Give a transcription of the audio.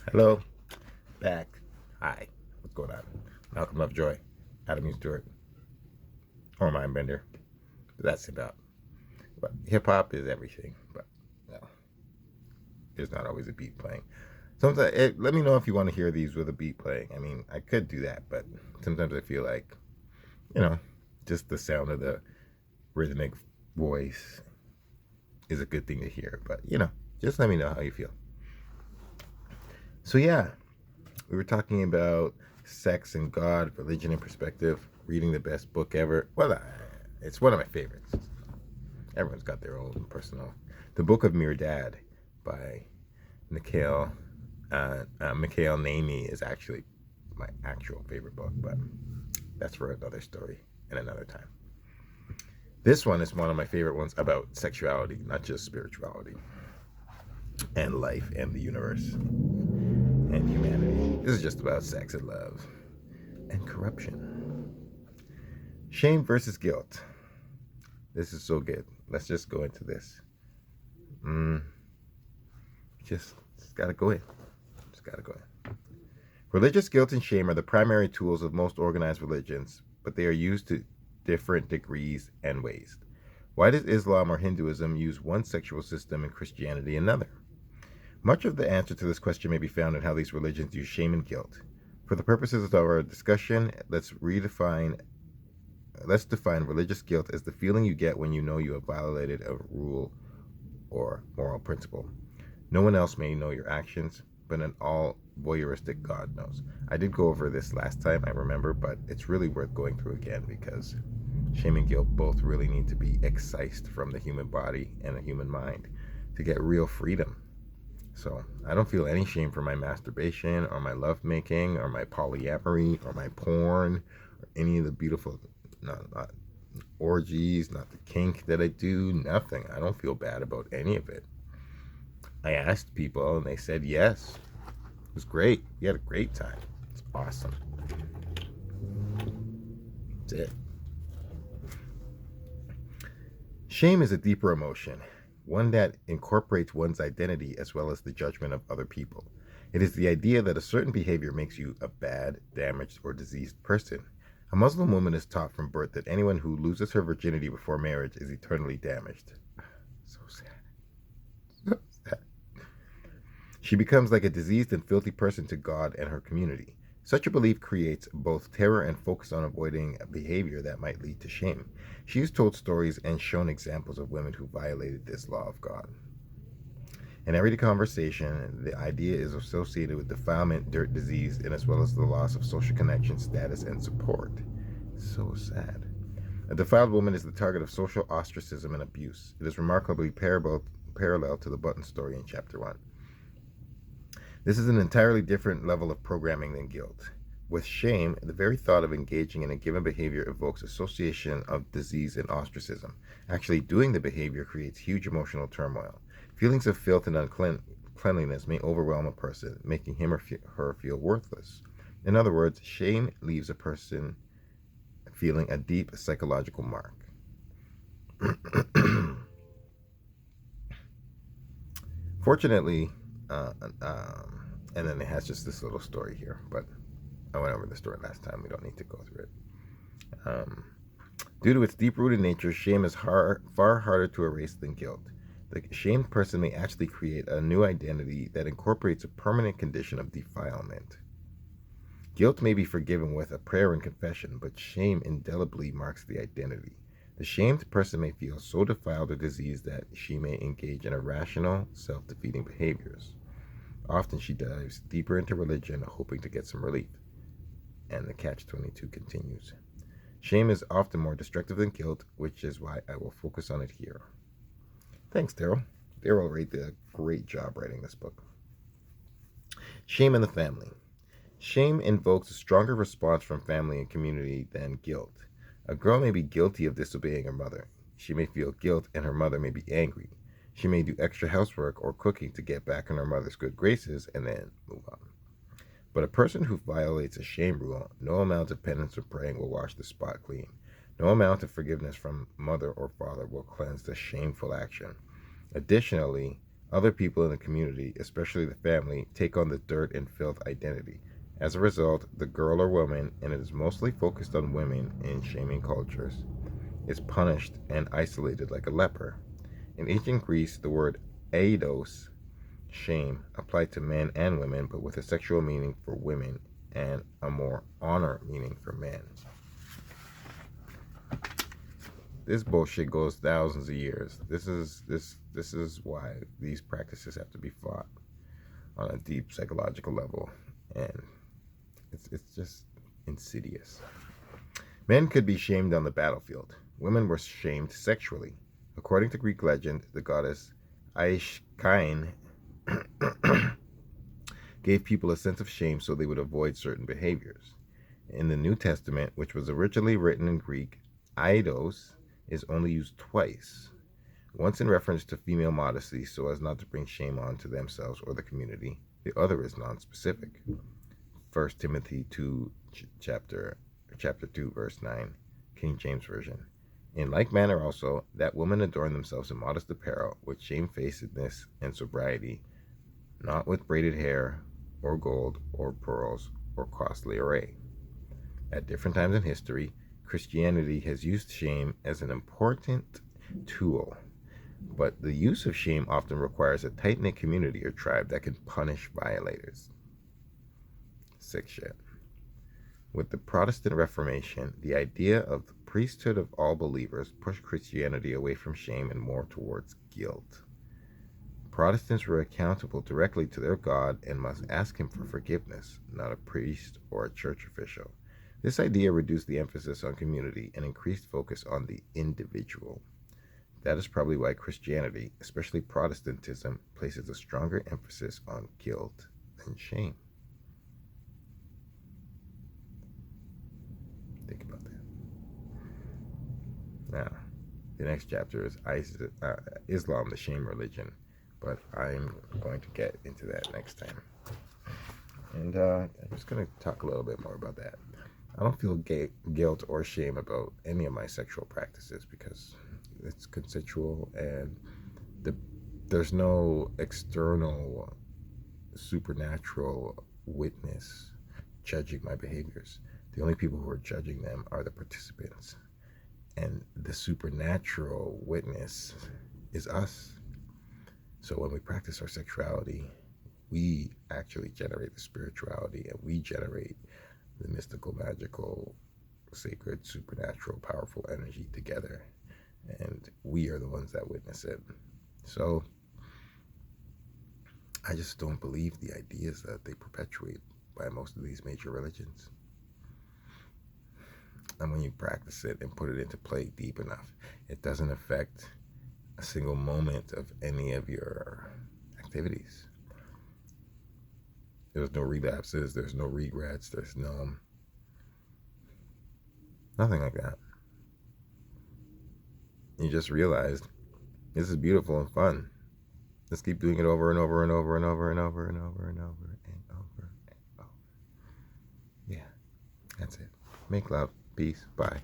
Hello, back. Hi, what's going on? Malcolm Lovejoy, Adam Stewart, or Mindbender. That's about. But hip hop is everything. But no, there's not always a beat playing. Sometimes, let me know if you want to hear these with a beat playing. I mean, I could do that, but sometimes I feel like, you know, just the sound of the rhythmic voice is a good thing to hear. But just let me know how you feel. So yeah, we were talking about sex and God, religion and perspective, reading the best book ever. Well, it's one of my favorites. Everyone's got their own personal. The Book of Mere Dad by Mikhail Naimi is actually my actual favorite book, but that's for another story and another time. This one is one of my favorite ones about sexuality, not just spirituality, and life and the universe and humanity. This is just about sex and love and corruption. Shame versus guilt. This is so good. Let's just go into this. Just gotta go in. Just gotta go in. Religious guilt and shame are the primary tools of most organized religions, but they are used to different degrees and ways. Why does Islam or Hinduism use one sexual system and Christianity another? Much of the answer to this question may be found in how these religions use shame and guilt. For the purposes of our discussion, let's define religious guilt as the feeling you get when you know you have violated a rule or moral principle. No one else may know your actions, but an all-voyeuristic God knows. I did go over this last time, I remember, but it's really worth going through again because shame and guilt both really need to be excised from the human body and the human mind to get real freedom. So I don't feel any shame for my masturbation or my lovemaking or my polyamory or my porn or any of the beautiful not orgies, not the kink that I do, nothing. I don't feel bad about any of it. I asked people and they said yes. It was great. We had a great time. It's awesome. That's it. Shame is a deeper emotion, one that incorporates one's identity as well as the judgment of other people. It is the idea that a certain behavior makes you a bad, damaged, or diseased person. A Muslim woman is taught from birth that anyone who loses her virginity before marriage is eternally damaged. So sad. So sad. She becomes like a diseased and filthy person to God and her community. Such a belief creates both terror and focus on avoiding a behavior that might lead to shame. She has told stories and shown examples of women who violated this law of God. In every conversation, the idea is associated with defilement, dirt, disease, and as well as the loss of social connection, status, and support. So sad. A defiled woman is the target of social ostracism and abuse. It is remarkably parallel to the Button story in Chapter 1. This is an entirely different level of programming than guilt. With shame, the very thought of engaging in a given behavior evokes association of disease and ostracism. Actually doing the behavior creates huge emotional turmoil. Feelings of filth and uncleanliness may overwhelm a person, making him or her feel worthless. In other words, shame leaves a person feeling a deep psychological mark. Fortunately, and then it has just this little story here, but I went over the story last time. We don't need to go through it. Due to its deep-rooted nature, shame is far harder to erase than guilt. The shamed person may actually create a new identity that incorporates a permanent condition of defilement. Guilt may be forgiven with a prayer and confession, but shame indelibly marks the identity. The shamed person may feel so defiled or diseased that she may engage in irrational, self-defeating behaviors. Often she dives deeper into religion, hoping to get some relief. And the catch-22 continues. Shame is often more destructive than guilt, which is why I will focus on it here. Thanks, Daryl. Daryl did a great job writing this book. Shame in the family. Shame invokes a stronger response from family and community than guilt. A girl may be guilty of disobeying her mother. She may feel guilt and her mother may be angry. She may do extra housework or cooking to get back in her mother's good graces and then move on. But a person who violates a shame rule, no amount of penance or praying will wash the spot clean. No amount of forgiveness from mother or father will cleanse the shameful action. Additionally, Other people in the community, especially the family, take on the dirt and filth identity. As a result, the girl or woman, and it is mostly focused on women in shaming cultures, is punished and isolated like a leper. In ancient Greece, the word aidos, shame, applied to men and women, but with a sexual meaning for women and a more honor meaning for men. This bullshit goes thousands of years. This is why these practices have to be fought on a deep psychological level, and it's just insidious. Men could be shamed on the battlefield. Women were shamed sexually. According to Greek legend, the goddess Aishkain gave people a sense of shame so they would avoid certain behaviors. In the New Testament, which was originally written in Greek, eidos is only used twice. Once in reference to female modesty so as not to bring shame onto themselves or the community. The other is non-specific. 1 Timothy 2, chapter 2, verse 9, King James Version. In like manner also, that women adorn themselves in modest apparel, with shamefacedness and sobriety, not with braided hair, or gold, or pearls, or costly array. At different times in history, Christianity has used shame as an important tool, but the use of shame often requires a tight-knit community or tribe that can punish violators. Sick shit. With the Protestant Reformation, the idea of the priesthood of all believers pushed Christianity away from shame and more towards guilt. Protestants were accountable directly to their God and must ask him for forgiveness, not a priest or a church official. This idea reduced the emphasis on community and increased focus on the individual. That is probably why Christianity, especially Protestantism, places a stronger emphasis on guilt than shame. Think about that. Now, the next chapter is Islam, the shame religion, but I'm going to get into that next time. And I'm just going to talk a little bit more about that. I don't feel guilt or shame about any of my sexual practices because it's consensual and there's no external supernatural witness judging my behaviors. The only people who are judging them are the participants. And the supernatural witness is us. So when we practice our sexuality, we actually generate the spirituality and we generate the mystical, magical, sacred, supernatural, powerful energy together. And we are the ones that witness it. So I just don't believe the ideas that they perpetuate by most of these major religions. And when you practice it and put it into play deep enough, it doesn't affect a single moment of any of your activities. There's no relapses, there's no regrets, there's nothing like that. You just realized this is beautiful and fun. Let's keep doing it over and over and over and over and over and over and over and over and over. Yeah, that's it. Make love. Peace. Bye.